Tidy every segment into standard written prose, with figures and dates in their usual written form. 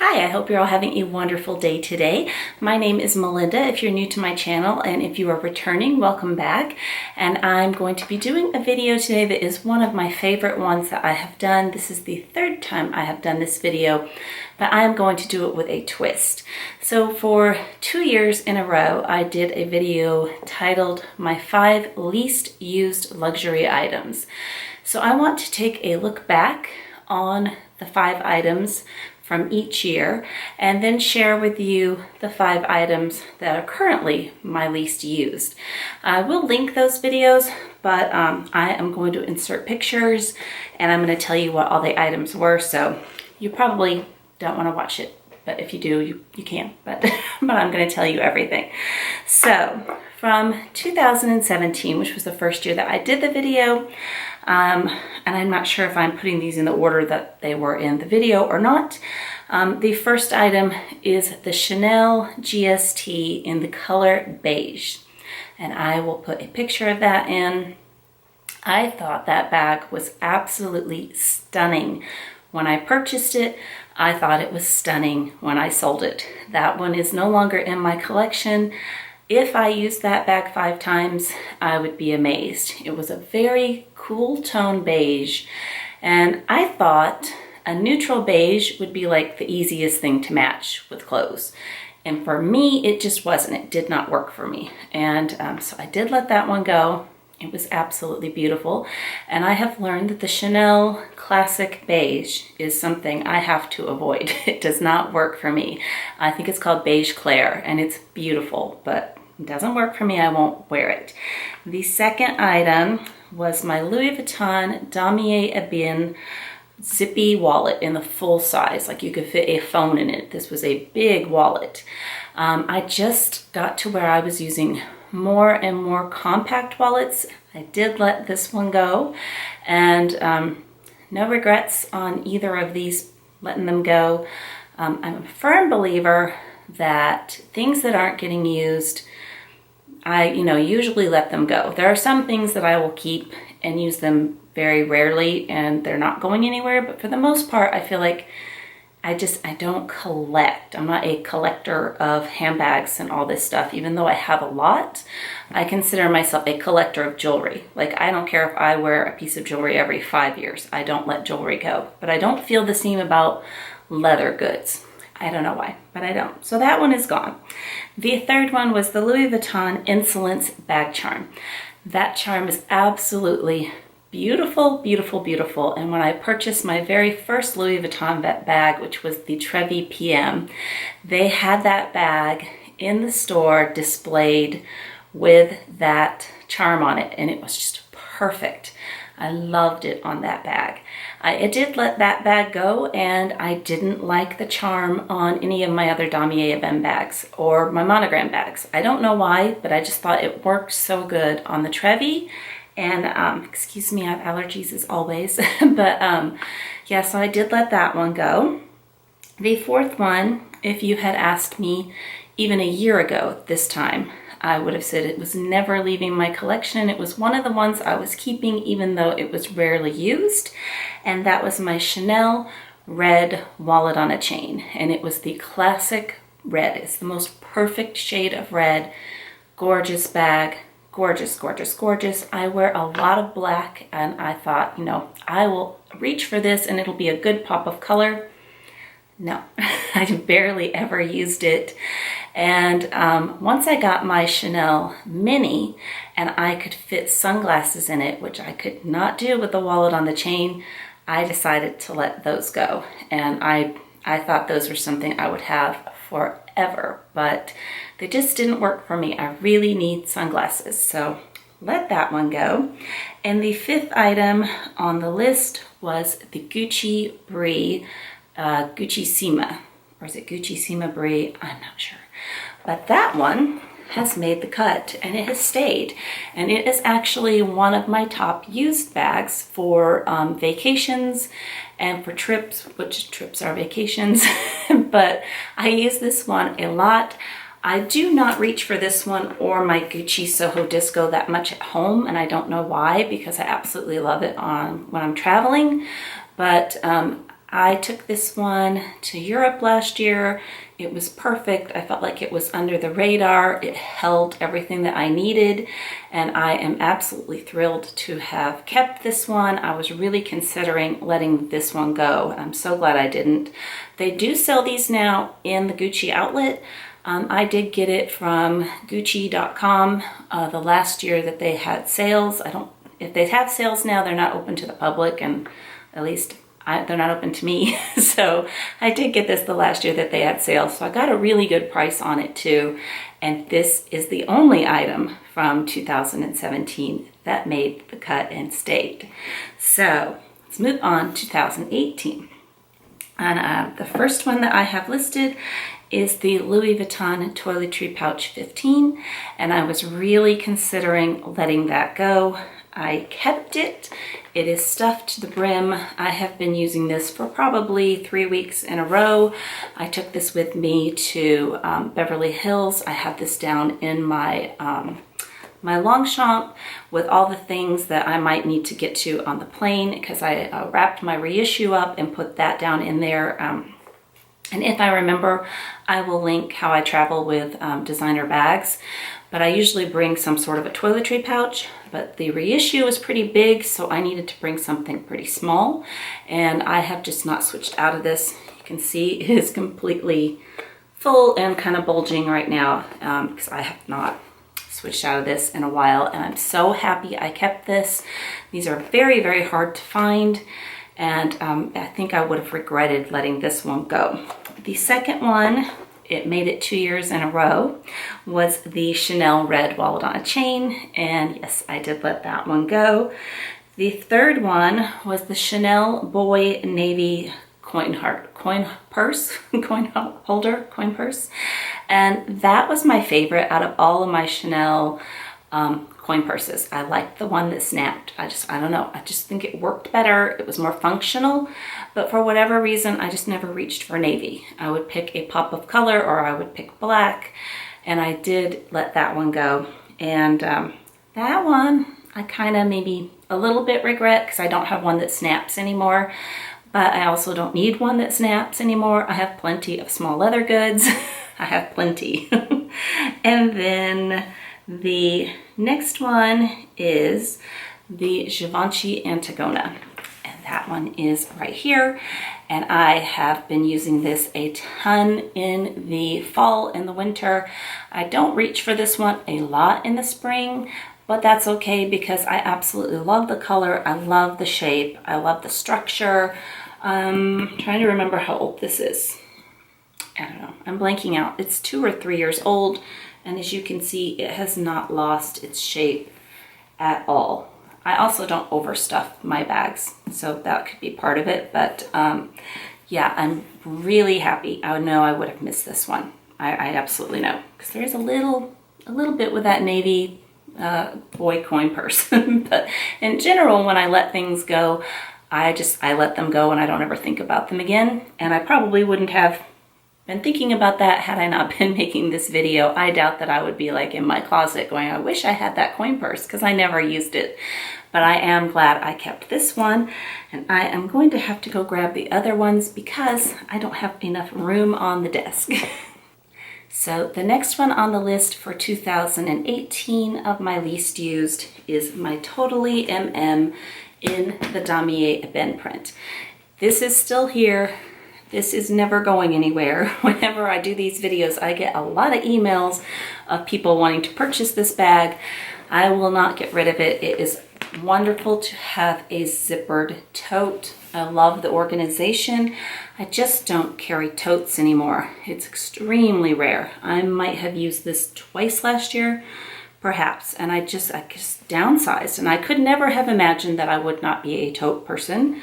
Hi, I hope you're all having a wonderful day today. My name is Melinda if you're new to my channel, and if you are returning, welcome back. And I'm going to be doing a video today that is one of my favorite ones that I have done. This is the third time I have done this video, but I am going to do it with a twist. So for 2 years in a row, I did a video titled My 5 Least Used Luxury Items. So I want to take a look back on the 5 items from each year and then share with you the 5 items that are currently my least used. I will link those videos, but I am going to insert pictures and I'm going to tell you what all the items were, so you probably don't want to watch it, but if you do, you can, but I'm going to tell you everything. So from 2017, which was the first year that I did the video, and I'm not sure if I'm putting these in the order that they were in the video or not. The first item is the Chanel GST in the color beige, and I will put a picture of that in. I thought that bag was absolutely stunning when I purchased it. I thought it was stunning when I sold it. That one is no longer in my collection. If I used that bag 5 times, I would be amazed. It was a very cool tone beige, and I thought a neutral beige would be like the easiest thing to match with clothes. And for me, it just wasn't. It did not work for me. And so I did let that one go. It was absolutely beautiful. And I have learned that the Chanel Classic Beige is something I have to avoid. It does not work for me. I think it's called Beige Claire, and it's beautiful, but it doesn't work for me. I won't wear it. The second item was my Louis Vuitton Damier Ebene zippy wallet in the full size. Like you could fit a phone in it. This was a big wallet. I just got to where I was using more and more compact wallets. I did let this one go, and no regrets on either of these, letting them go. I'm a firm believer that things that aren't getting used, I usually let them go. There are some things that I will keep and use them very rarely and they're not going anywhere, but for the most part I feel like I don't collect. I'm not a collector of handbags and all this stuff. Even though I have a lot, I consider myself a collector of jewelry. Like, I don't care if I wear a piece of jewelry every 5 years. I don't let jewelry go. But I don't feel the same about leather goods. I don't know why, but I don't. So that one is gone. The third one was the Louis Vuitton Insolence bag charm. That charm is absolutely beautiful, beautiful, beautiful. And when I purchased my very first Louis Vuitton bag, which was the Trevi PM, they had that bag in the store displayed with that charm on it, and it was just perfect. I loved it on that bag. I did let that bag go, and I didn't like the charm on any of my other Damier Ebene bags or my monogram bags. I don't know why, but I just thought it worked so good on the Trevi. And excuse me, I have allergies as always, but yeah, so I did let that one go. The fourth one, if you had asked me even a year ago this time, I would have said it was never leaving my collection. It was one of the ones I was keeping even though it was rarely used, and that was my Chanel red wallet on a chain. And it was the classic red. It's the most perfect shade of red. Gorgeous bag. Gorgeous, gorgeous, gorgeous. I wear a lot of black, and I thought, I will reach for this and it'll be a good pop of color. No, I barely ever used it. And once I got my Chanel Mini and I could fit sunglasses in it, which I could not do with the wallet on the chain, I decided to let those go. And I thought those were something I would have forever, but they just didn't work for me. I really need sunglasses, so let that one go. And the fifth item on the list was the Gucci Brie, Gucci Sima, or is it Gucci Sima Brie? I'm not sure. But that one has made the cut, and it has stayed. And it is actually one of my top used bags for vacations and for trips, which trips are vacations, but I use this one a lot. I do not reach for this one or my Gucci Soho Disco that much at home, and I don't know why, because I absolutely love it when I'm traveling. But I took this one to Europe last year. It was perfect. I felt like it was under the radar. It held everything that I needed, and I am absolutely thrilled to have kept this one. I was really considering letting this one go. I'm so glad I didn't. They do sell these now in the Gucci outlet. I did get it from Gucci.com the last year that they had sales. If they have sales now, they're not open to the public, and at least they're not open to me. So I did get this the last year that they had sales. So I got a really good price on it too. And this is the only item from 2017 that made the cut and stayed. So let's move on to 2018. And the first one that I have listed is the Louis Vuitton Toiletry Pouch 15. And I was really considering letting that go. I kept it. It is stuffed to the brim. I have been using this for probably 3 weeks in a row. I took this with me to Beverly Hills. I have this down in my my Longchamp with all the things that I might need to get to on the plane, because I wrapped my reissue up and put that down in there. And if I remember, I will link how I travel with designer bags. But I usually bring some sort of a toiletry pouch, but the reissue is pretty big, so I needed to bring something pretty small. And I have just not switched out of this. You can see it is completely full and kind of bulging right now, because I have not switched out of this in a while. And I'm so happy I kept this. These are very, very hard to find. And I think I would have regretted letting this one go. The second one, it made it 2 years in a row, was the Chanel Red Wallet on a Chain. And yes, I did let that one go. The third one was the Chanel Boy Navy coin purse. And that was my favorite out of all of my Chanel coin purses. I liked the one that snapped. I don't know. I just think it worked better. It was more functional, but for whatever reason, I just never reached for navy. I would pick a pop of color, or I would pick black, and I did let that one go. And that one, I kind of maybe a little bit regret, because I don't have one that snaps anymore, but I also don't need one that snaps anymore. I have plenty of small leather goods. I have plenty. And then the next one is the Givenchy Antigona, and that one is right here. And I have been using this a ton in the fall and the winter. I don't reach for this one a lot in the spring, but that's okay, because I absolutely love the color. I love the shape. I love the structure. I'm trying to remember how old this is. I don't know. I'm blanking out. It's 2 or 3 years old. And as you can see, it has not lost its shape at all. I also don't overstuff my bags, so that could be part of it. But yeah, I'm really happy. I know I would have missed this one. I absolutely know, because there is a little bit with that navy boy coin purse. But in general, when I let things go, I let them go and I don't ever think about them again. And I probably wouldn't have been thinking about that had I not been making this video. I doubt that I would be like in my closet going, I wish I had that coin purse, because I never used it. But I am glad I kept this one, and I am going to have to go grab the other ones because I don't have enough room on the desk. So the next one on the list for 2018 of my least used is my Totally MM in the Damier Ebene print. This is still here. This is never going anywhere. Whenever I do these videos, I get a lot of emails of people wanting to purchase this bag. I will not get rid of it. It is wonderful to have a zippered tote. I love the organization. I just don't carry totes anymore. It's extremely rare. I might have used this twice last year, perhaps, and I just downsized, and I could never have imagined that I would not be a tote person.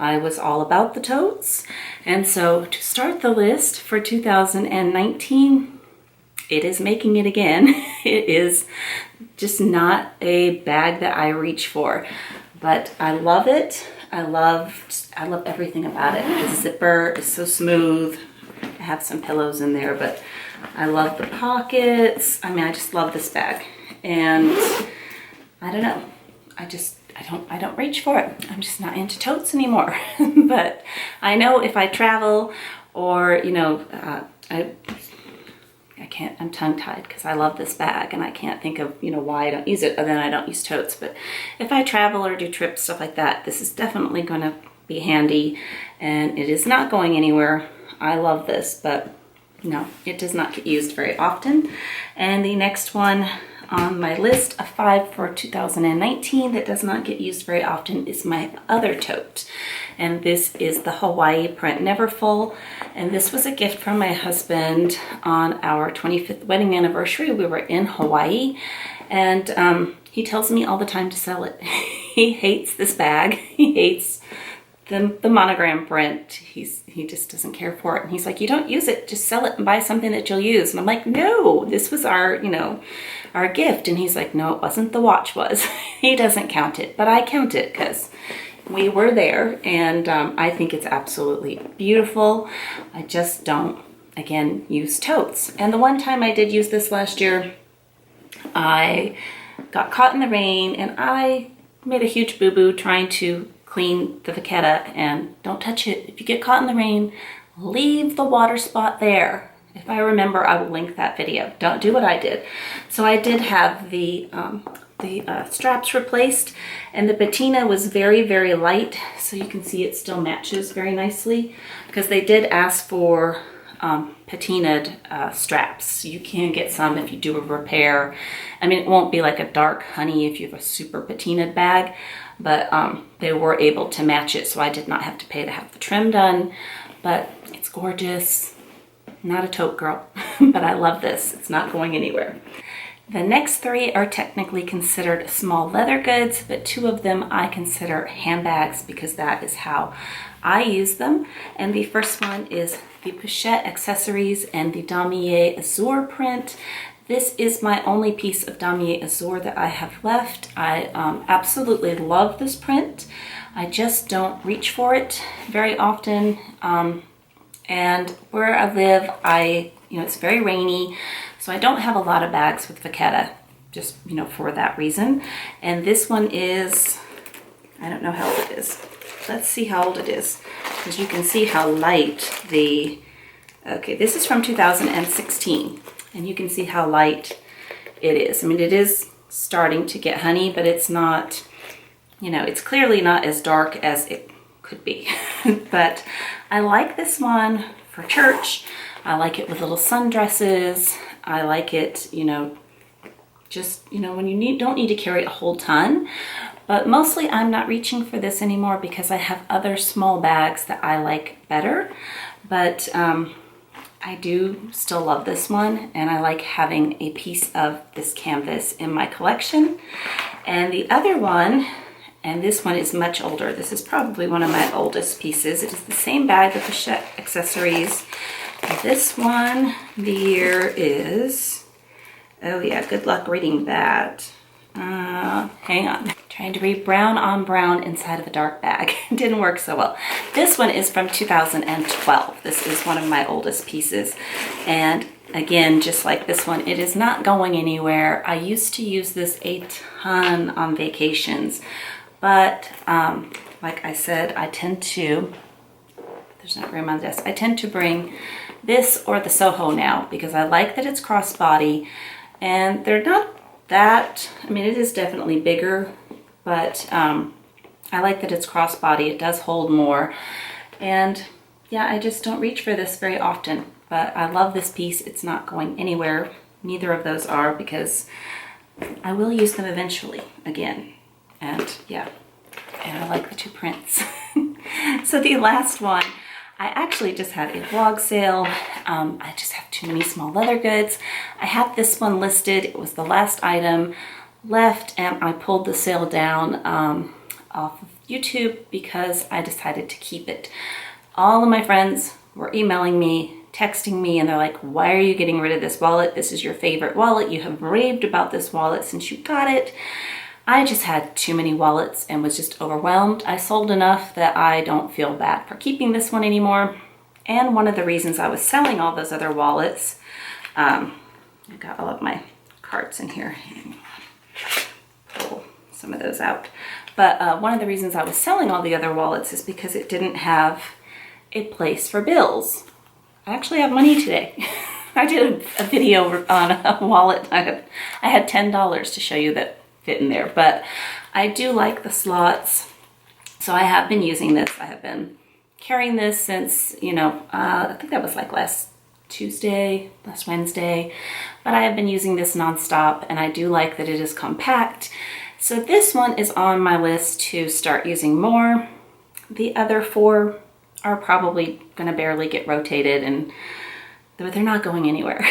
I was all about the totes. And so to start the list for 2019, it is making it again. It is just not a bag that I reach for, but I love it. I love everything about it. The zipper is so smooth. I have some pillows in there, but I love the pockets. I mean, I just love this bag. And I don't know, I just I don't reach for it. I'm just not into totes anymore. But I know if I travel or, you know, I can't, I'm tongue-tied because I love this bag and I can't think of, you know, why I don't use it other than I don't use totes. But if I travel or do trips, stuff like that, this is definitely going to be handy, and it is not going anywhere. I love this, but no, it does not get used very often. And the next one on my list of 5 for 2019 that does not get used very often is my other tote. And this is the Hawaii print Neverfull. And this was a gift from my husband on our 25th wedding anniversary. We were in Hawaii, and he tells me all the time to sell it. He hates this bag. He hates the monogram print. He just doesn't care for it. And he's like, you don't use it, just sell it and buy something that you'll use. And I'm like, no, this was our, you know, our gift. And he's like, no, it wasn't, the watch was. He doesn't count it, but I count it because we were there, and I think it's absolutely beautiful. I just don't, again, use totes. And the one time I did use this last year, I got caught in the rain and I made a huge boo-boo trying to clean the vachetta, and don't touch it. If you get caught in the rain, leave the water spot there. If I remember, I will link that video. Don't do what I did. So I did have the straps replaced, and the patina was very, very light, so you can see it still matches very nicely, because they did ask for patinaed straps. You can get some if you do a repair. I mean, it won't be like a dark honey if you have a super patinaed bag, but they were able to match it, so I did not have to pay to have the trim done. But it's gorgeous. Not a tote girl, but I love this. It's not going anywhere. The next 3 are technically considered small leather goods, but 2 of them I consider handbags because that is how I use them. And the first one is the Pochette Accessories and the Damier Azur print. This is my only piece of Damier Azur that I have left. I absolutely love this print. I just don't reach for it very often. And where I live, it's very rainy, so I don't have a lot of bags with vachetta, just, you know, for that reason. And this one is, I don't know how old it is. Let's see how old it is, because you can see how light okay, this is from 2016, and you can see how light it is. I mean, it is starting to get honey, but it's not, you know, it's clearly not as dark as it could be. But I like this one for church. I like it with little sundresses. I like it, you know, just, you know, when you don't need to carry a whole ton. But mostly I'm not reaching for this anymore because I have other small bags that I like better. But I do still love this one, and I like having a piece of this canvas in my collection. And the other one, and this one is much older. This is probably one of my oldest pieces. It is the same bag, the Pochette Accessories. This one, the year is, oh yeah, good luck reading that. Hang on. Trying to read brown on brown inside of a dark bag. It didn't work so well. This one is from 2012. This is one of my oldest pieces. And again, just like this one, it is not going anywhere. I used to use this a ton on vacations. But like I said, I tend to, there's not room on this, I tend to bring this or the Soho now because I like that it's crossbody, and they're not that, I mean, it is definitely bigger, but I like that it's crossbody. It does hold more. And yeah, I just don't reach for this very often, but I love this piece. It's not going anywhere. Neither of those are, because I will use them eventually again. And yeah, and I like the 2 prints. So the last one, I actually just had a vlog sale. I just have too many small leather goods. I had this one listed. It was the last item left, and I pulled the sale down off of YouTube because I decided to keep it. All of my friends were emailing me, texting me, and they're like, why are you getting rid of this wallet? This is your favorite wallet. You have raved about this wallet since you got it. I just had too many wallets and was just overwhelmed. I sold enough that I don't feel bad for keeping this one anymore. And one of the reasons I was selling all those other wallets, I got all of my cards in here. Pull some of those out. But one of the reasons I was selling all the other wallets is because it didn't have a place for bills. I actually have money today. I did a video on a wallet. I had $10 to show you that fit in there, but I do like the slots. So I have been using this. I have been carrying this since, you know, I think that was like last Wednesday, but I have been using this nonstop, and I do like that it is compact. So this one is on my list to start using more. The other 4 are probably gonna barely get rotated, but they're not going anywhere.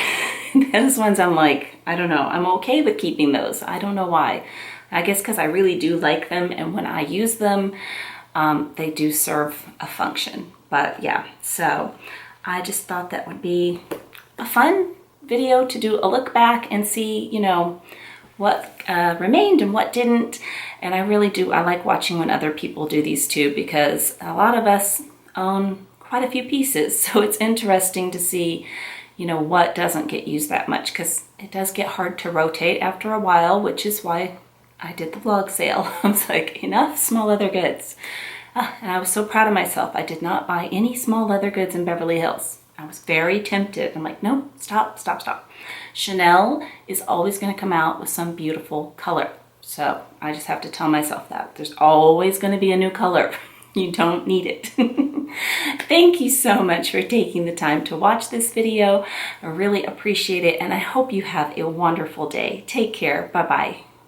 Those ones I'm like, I don't know, I'm okay with keeping those. I don't know why. I guess because I really do like them, and when I use them, they do serve a function. But yeah, so I just thought that would be a fun video to do a look back and see, you know, what remained and what didn't. And I really do, I like watching when other people do these too, because a lot of us own quite a few pieces. So it's interesting to see, you know, what doesn't get used that much, because it does get hard to rotate after a while, which is why I did the vlog sale. I was like, enough small leather goods. And I was so proud of myself. I did not buy any small leather goods in Beverly Hills. I was very tempted. I'm like, no, stop, stop, stop. Chanel is always going to come out with some beautiful color. So I just have to tell myself that. There's always going to be a new color. You don't need it. Thank you so much for taking the time to watch this video. I really appreciate it, and I hope you have a wonderful day. Take care. Bye-bye.